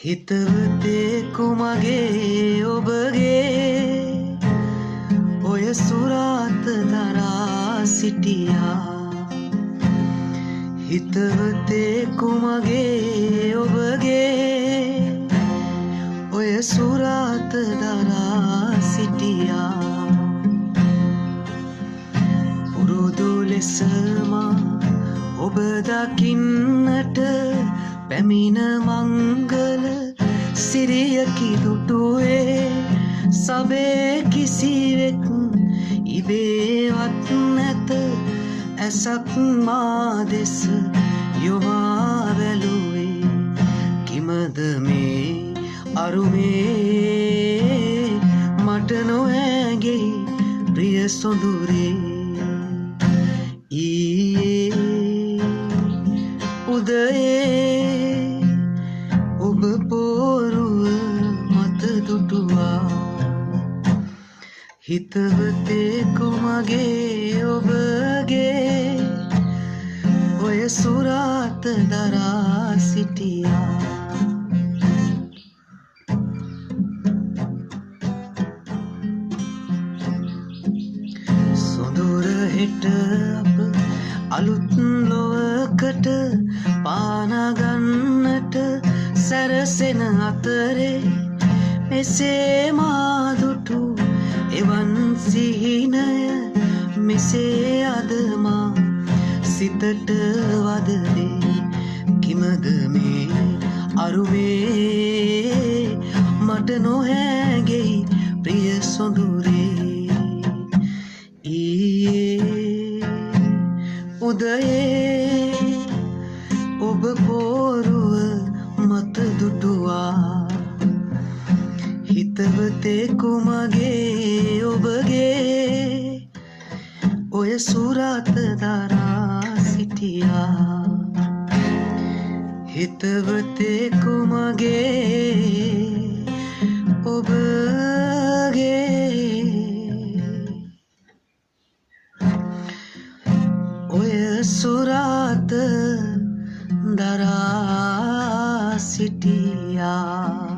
හිතවතේ කුමගේ ඔබගේ ඔය සුරාත දරා සිටියා හිතවතේ කුමගේ ඔබගේ ඔය සුරාත දරා සිටියා පුරුදු ලෙසම ඔබ දකින්නට පැමිණ මංගල සිරියකි දුටුවේ සබේ කිසිවෙක් ඉබේවත් නැත ඇසක් මා දෙස යොමා බැලුවේ කිමද මේ අරුමේ මට නොහැගෙයි ප්‍රිය සොඳුරේ ඊයේ උදයේ ඔබ පොරුව මත දුටුවා හිතවතේ කුමගේ ඔබගේ ඔය සුරාත දරා සිටියා සොඳුර හෙට අප අලුත් ලොවකට පානගන්නට සැරසෙන අතරේ මෙසේ මා දුටු එවන් සිහිනය මෙසේ අද මා සිතට වදදේ කිමද මේ අරුමේ මට නොහැගෙයි ප්‍රිය සොඳුරේ ඊයේ උදයේ ඔබ පොරුව මත දුටුවා හිතවතේ කුමගේ ඔබගේ ඔය සුරාත දරා සිටියා හිතවතේ කුමගේ ඔබගේ ඔය සුරාත දරා සිටියා